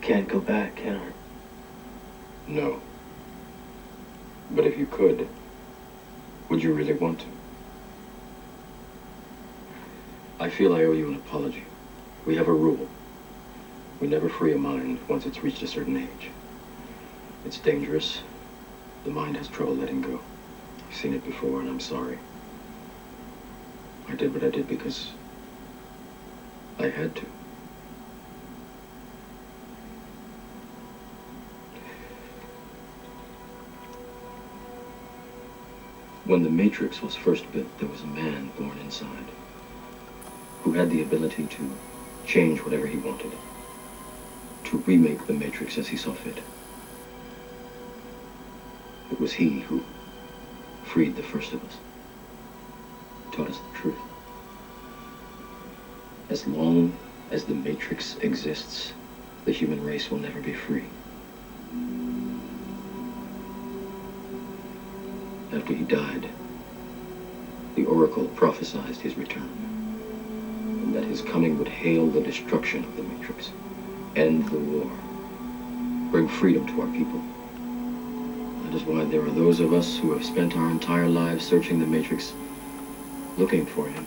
Can't go back, can I? No. But if you could, would you really want to? I feel I owe you an apology. We have a rule. We never free a mind once it's reached a certain age. It's dangerous. The mind has trouble letting go. I've seen it before, and I'm sorry. I did what I did because I had to. When the Matrix was first built, there was a man born inside who had the ability to change whatever he wanted, to remake the Matrix as he saw fit. It was he who freed the first of us, taught us the truth. As long as the Matrix exists, the human race will never be free. After he died, the Oracle prophesied his return, and that his coming would hail the destruction of the Matrix, end the war, bring freedom to our people. That is why there are those of us who have spent our entire lives searching the Matrix, looking for him.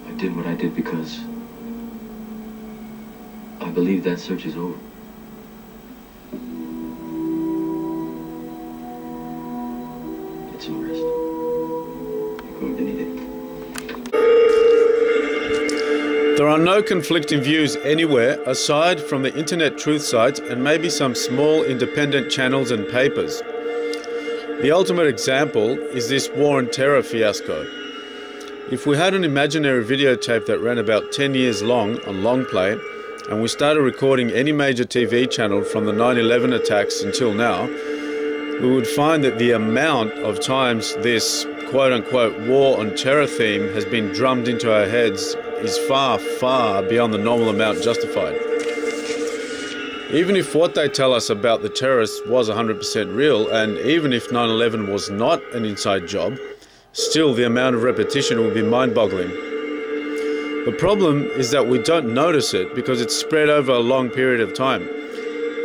I did what I did because I believe that search is over. Get some rest. You're going to need it. There are no conflicting views anywhere aside from the internet truth sites and maybe some small independent channels and papers. The ultimate example is this war and terror fiasco. If we had an imaginary videotape that ran about 10 years long on long play, and we started recording any major TV channel from the 9/11 attacks until now, we would find that the amount of times this quote-unquote war on terror theme has been drummed into our heads is far, far beyond the normal amount justified. Even if what they tell us about the terrorists was 100% real, and even if 9/11 was not an inside job, still the amount of repetition will be mind-boggling. The problem is that we don't notice it because it's spread over a long period of time.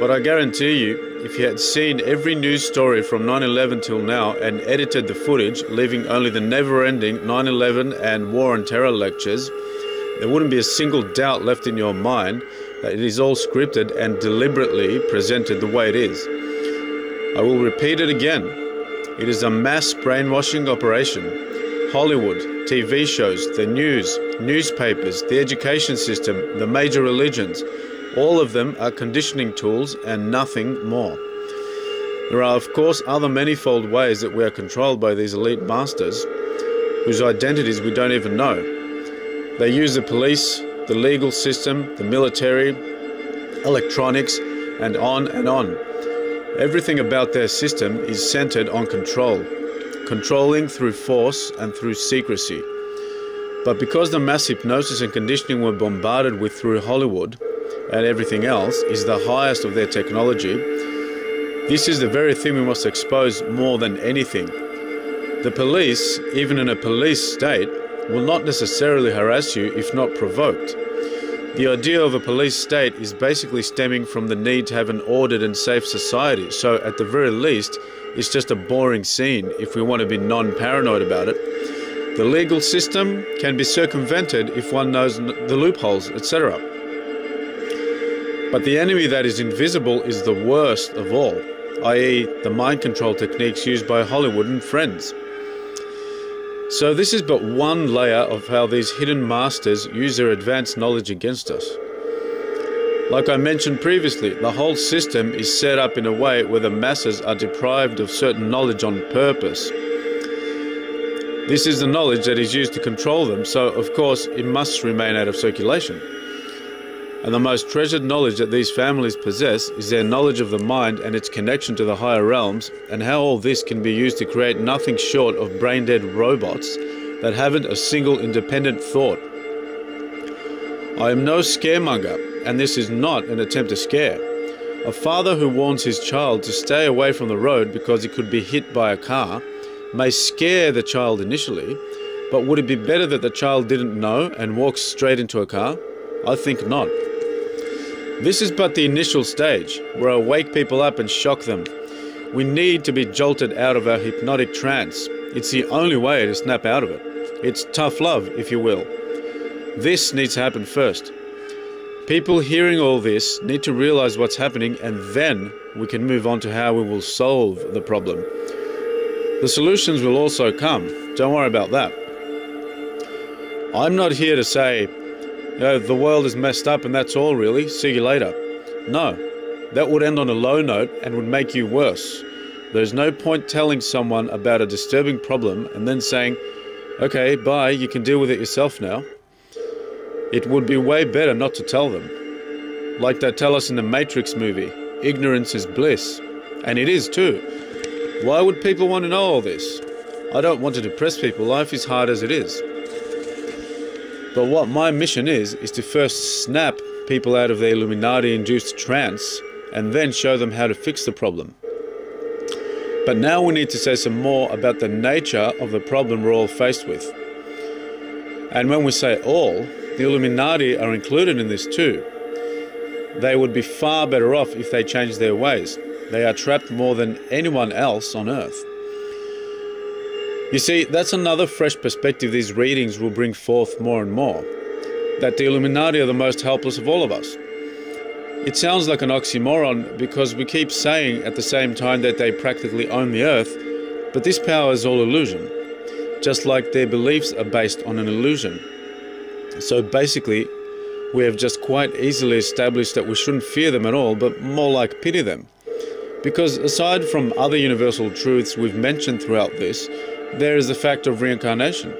But I guarantee you, if you had seen every news story from 9/11 till now and edited the footage, leaving only the never-ending 9/11 and war on terror lectures, there wouldn't be a single doubt left in your mind that it is all scripted and deliberately presented the way it is. I will repeat it again. It is a mass brainwashing operation. Hollywood, TV shows, the news, newspapers, the education system, the major religions, all of them are conditioning tools and nothing more. There are of course other manifold ways that we are controlled by these elite masters, whose identities we don't even know. They use the police, the legal system, the military, electronics, and on and on. Everything about their system is centered on control, controlling through force and through secrecy. But because the mass hypnosis and conditioning we're bombarded with through Hollywood and everything else is the highest of their technology, this is the very thing we must expose more than anything. The police, even in a police state, will not necessarily harass you if not provoked. The idea of a police state is basically stemming from the need to have an ordered and safe society, so at the very least, it's just a boring scene if we want to be non-paranoid about it. The legal system can be circumvented if one knows the loopholes, etc. But the enemy that is invisible is the worst of all, i.e. the mind control techniques used by Hollywood and friends. So this is but one layer of how these hidden masters use their advanced knowledge against us. Like I mentioned previously, the whole system is set up in a way where the masses are deprived of certain knowledge on purpose. This is the knowledge that is used to control them, so of course it must remain out of circulation. And the most treasured knowledge that these families possess is their knowledge of the mind and its connection to the higher realms, and how all this can be used to create nothing short of brain-dead robots that haven't a single independent thought. I am no scaremonger, and this is not an attempt to scare. A father who warns his child to stay away from the road because he could be hit by a car may scare the child initially, but would it be better that the child didn't know and walks straight into a car? I think not. This is but the initial stage, where I wake people up and shock them. We need to be jolted out of our hypnotic trance. It's the only way to snap out of it. It's tough love, if you will. This needs to happen first. People hearing all this need to realize what's happening, and then we can move on to how we will solve the problem. The solutions will also come. Don't worry about that. I'm not here to say, the world is messed up and that's all really, see you later. No, that would end on a low note and would make you worse. There's no point telling someone about a disturbing problem and then saying, okay, bye, you can deal with it yourself now. It would be way better not to tell them. Like they tell us in the Matrix movie, ignorance is bliss. And it is too. Why would people want to know all this? I don't want to depress people, life is hard as it is. But what my mission is to first snap people out of their Illuminati-induced trance and then show them how to fix the problem. But now we need to say some more about the nature of the problem we're all faced with. And when we say all, the Illuminati are included in this too. They would be far better off if they changed their ways. They are trapped more than anyone else on Earth. You see, that's another fresh perspective these readings will bring forth more and more. That the Illuminati are the most helpless of all of us. It sounds like an oxymoron because we keep saying at the same time that they practically own the Earth, but this power is all illusion. Just like their beliefs are based on an illusion. So basically, we have just quite easily established that we shouldn't fear them at all, but more like pity them. Because aside from other universal truths we've mentioned throughout this, there is the fact of reincarnation.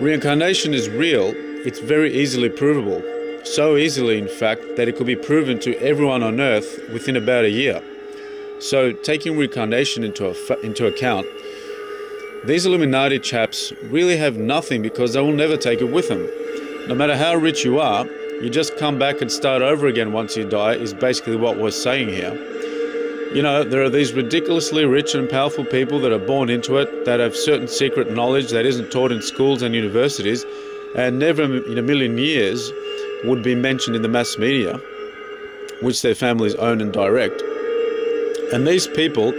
Reincarnation is real, it's very easily provable. So easily, in fact, that it could be proven to everyone on Earth within about a year. So, taking reincarnation into account, these Illuminati chaps really have nothing because they will never take it with them. No matter how rich you are, you just come back and start over again once you die, is basically what we're saying here. You know, there are these ridiculously rich and powerful people that are born into it, that have certain secret knowledge that isn't taught in schools and universities, and never in a million years would be mentioned in the mass media, which their families own and direct. And these people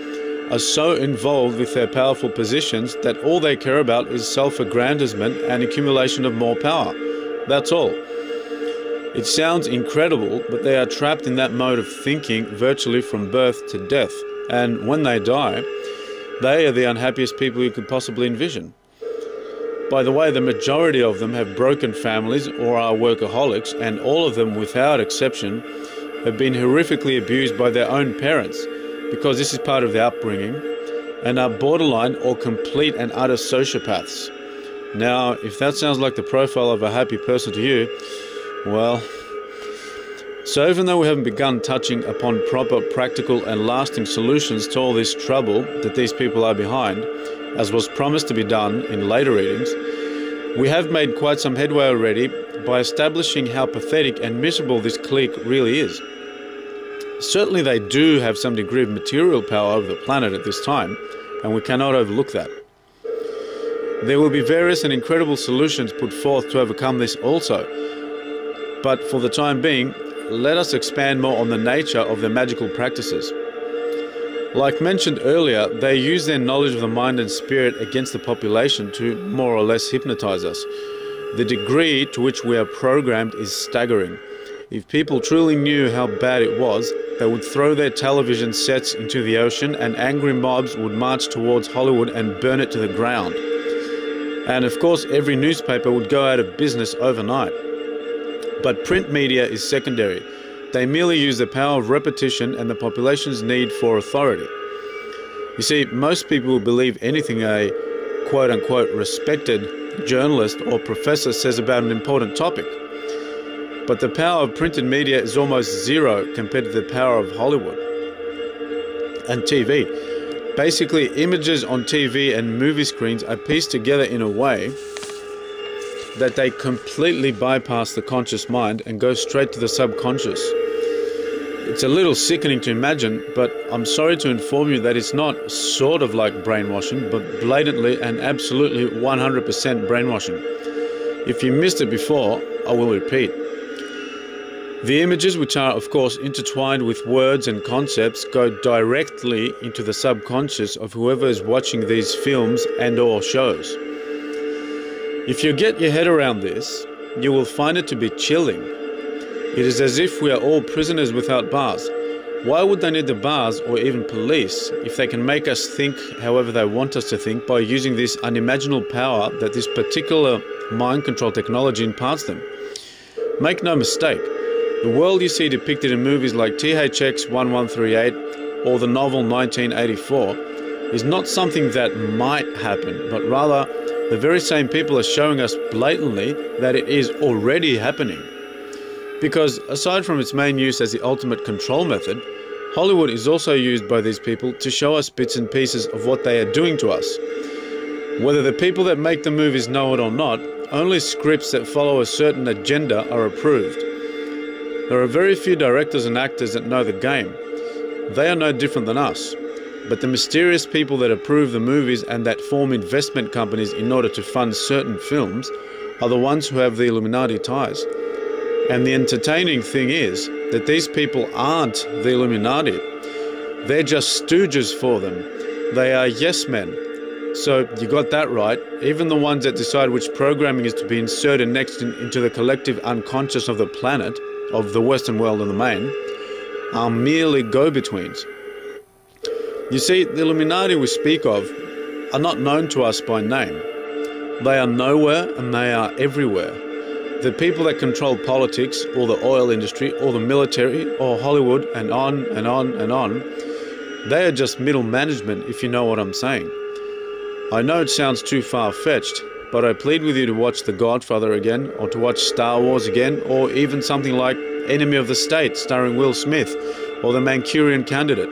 are so involved with their powerful positions that all they care about is self-aggrandizement and accumulation of more power. That's all. It sounds incredible, but they are trapped in that mode of thinking virtually from birth to death. And when they die, they are the unhappiest people you could possibly envision. By the way, the majority of them have broken families or are workaholics, and all of them, without exception, have been horrifically abused by their own parents, because this is part of their upbringing, and are borderline or complete and utter sociopaths. Now, if that sounds like the profile of a happy person to you, well, so even though we haven't begun touching upon proper, practical and lasting solutions to all this trouble that these people are behind, as was promised to be done in later readings, we have made quite some headway already by establishing how pathetic and miserable this clique really is. Certainly they do have some degree of material power over the planet at this time, and we cannot overlook that. There will be various and incredible solutions put forth to overcome this also, but for the time being, let us expand more on the nature of their magical practices. Like mentioned earlier, they use their knowledge of the mind and spirit against the population to more or less hypnotize us. The degree to which we are programmed is staggering. If people truly knew how bad it was, they would throw their television sets into the ocean and angry mobs would march towards Hollywood and burn it to the ground. And of course, every newspaper would go out of business overnight. But print media is secondary. They merely use the power of repetition and the population's need for authority. You see, most people will believe anything a quote-unquote respected journalist or professor says about an important topic. But the power of printed media is almost zero compared to the power of Hollywood and TV. Basically, images on TV and movie screens are pieced together in a way that they completely bypass the conscious mind and go straight to the subconscious. It's a little sickening to imagine, but I'm sorry to inform you that it's not sort of like brainwashing, but blatantly and absolutely 100% brainwashing. If you missed it before, I will repeat. The images, which are of course intertwined with words and concepts, go directly into the subconscious of whoever is watching these films and/or shows. If you get your head around this, you will find it to be chilling. It is as if we are all prisoners without bars. Why would they need the bars or even police if they can make us think however they want us to think by using this unimaginable power that this particular mind control technology imparts them? Make no mistake, the world you see depicted in movies like THX 1138 or the novel 1984 is not something that might happen, but rather the very same people are showing us blatantly that it is already happening. Because aside from its main use as the ultimate control method, Hollywood is also used by these people to show us bits and pieces of what they are doing to us. Whether the people that make the movies know it or not, only scripts that follow a certain agenda are approved. There are very few directors and actors that know the game. They are no different than us. But the mysterious people that approve the movies and that form investment companies in order to fund certain films are the ones who have the Illuminati ties. And the entertaining thing is that these people aren't the Illuminati. They're just stooges for them. They are yes men. So you got that right. Even the ones that decide which programming is to be inserted next into the collective unconscious of the planet, of the Western world in the main, are merely go-betweens. You see, the Illuminati we speak of are not known to us by name. They are nowhere and they are everywhere. The people that control politics, or the oil industry, or the military, or Hollywood, and on and on and on, they are just middle management, if you know what I'm saying. I know it sounds too far-fetched, but I plead with you to watch The Godfather again, or to watch Star Wars again, or even something like Enemy of the State, starring Will Smith, or The Manchurian Candidate.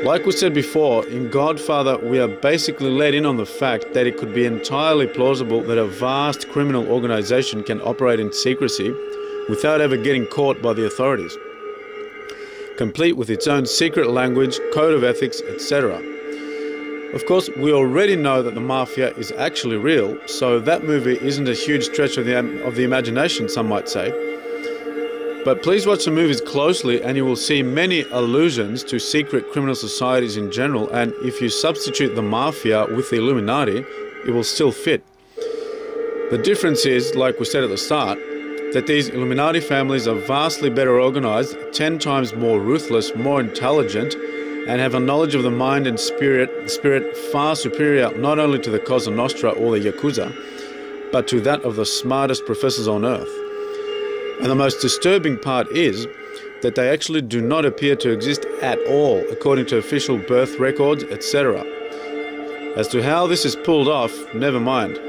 Like we said before, in Godfather, we are basically let in on the fact that it could be entirely plausible that a vast criminal organization can operate in secrecy without ever getting caught by the authorities, complete with its own secret language, code of ethics, etc. Of course, we already know that the mafia is actually real, so that movie isn't a huge stretch of the imagination, some might say. But please watch the movies closely and you will see many allusions to secret criminal societies in general, and if you substitute the mafia with the Illuminati, it will still fit. The difference is, like we said at the start, that these Illuminati families are vastly better organized, 10 times more ruthless, more intelligent, and have a knowledge of the mind and spirit far superior not only to the Cosa Nostra or the Yakuza, but to that of the smartest professors on earth. And the most disturbing part is that they actually do not appear to exist at all, according to official birth records, etc. As to how this is pulled off, never mind.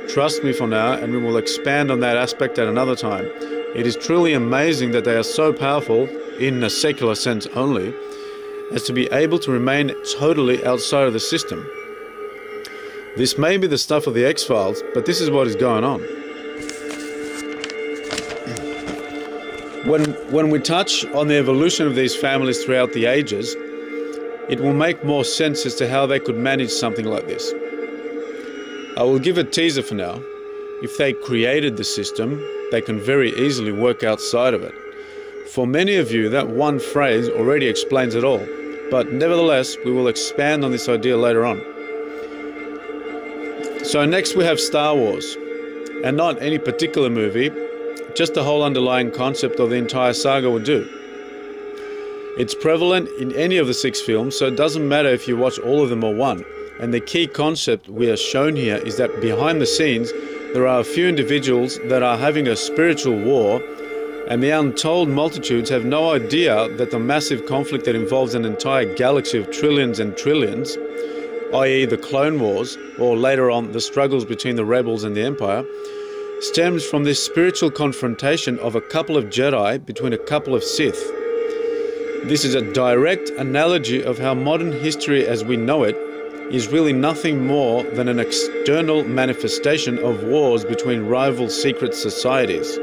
Trust me for now, and we will expand on that aspect at another time. It is truly amazing that they are so powerful, in a secular sense only, as to be able to remain totally outside of the system. This may be the stuff of the X-Files, but this is what is going on. When we touch on the evolution of these families throughout the ages, it will make more sense as to how they could manage something like this. I will give a teaser for now. If they created the system, they can very easily work outside of it. For many of you, that one phrase already explains it all, but nevertheless, we will expand on this idea later on. So next we have Star Wars, and not any particular movie, just the whole underlying concept of the entire saga would do. It's prevalent in any of the 6 films, so it doesn't matter if you watch all of them or one. And the key concept we are shown here is that behind the scenes, there are a few individuals that are having a spiritual war, and the untold multitudes have no idea that the massive conflict that involves an entire galaxy of trillions and trillions, i.e. the Clone Wars, or later on the struggles between the rebels and the Empire, stems from this spiritual confrontation of a couple of Jedi between a couple of Sith. This is a direct analogy of how modern history as we know it is really nothing more than an external manifestation of wars between rival secret societies.